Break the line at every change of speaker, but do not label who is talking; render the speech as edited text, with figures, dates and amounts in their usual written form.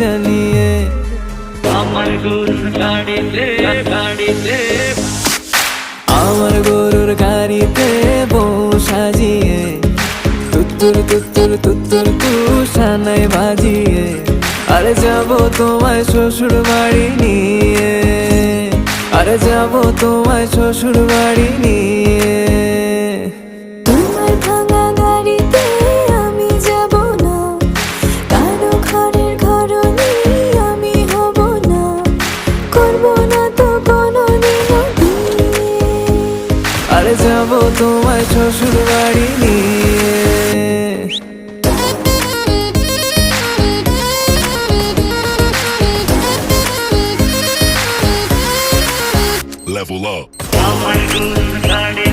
জানিয়ে
আমার গরুর গাড়িতে
আমার গরুর গাড়িতে বউ সাজিয়ে তুত্তুর তুত্তুর তুত্তুর তুষানায় বাজিয়ে আরে যাব তোমায় শ্বশুর বাড়ি নিয়ে আরে যাব তোমায় শ্বশুর বাড়ি নিয়ে
তোমার ভাঙা গাড়িতে আমি যাব না, কারো ঘরের ঘরনি আমি হব না, করব না তো কোনোদিনও বিয়ে।
আরে যাব তোমায় শ্বশুর বাড়ি নিয়ে
Level up.
আমার গরুর গাড়ি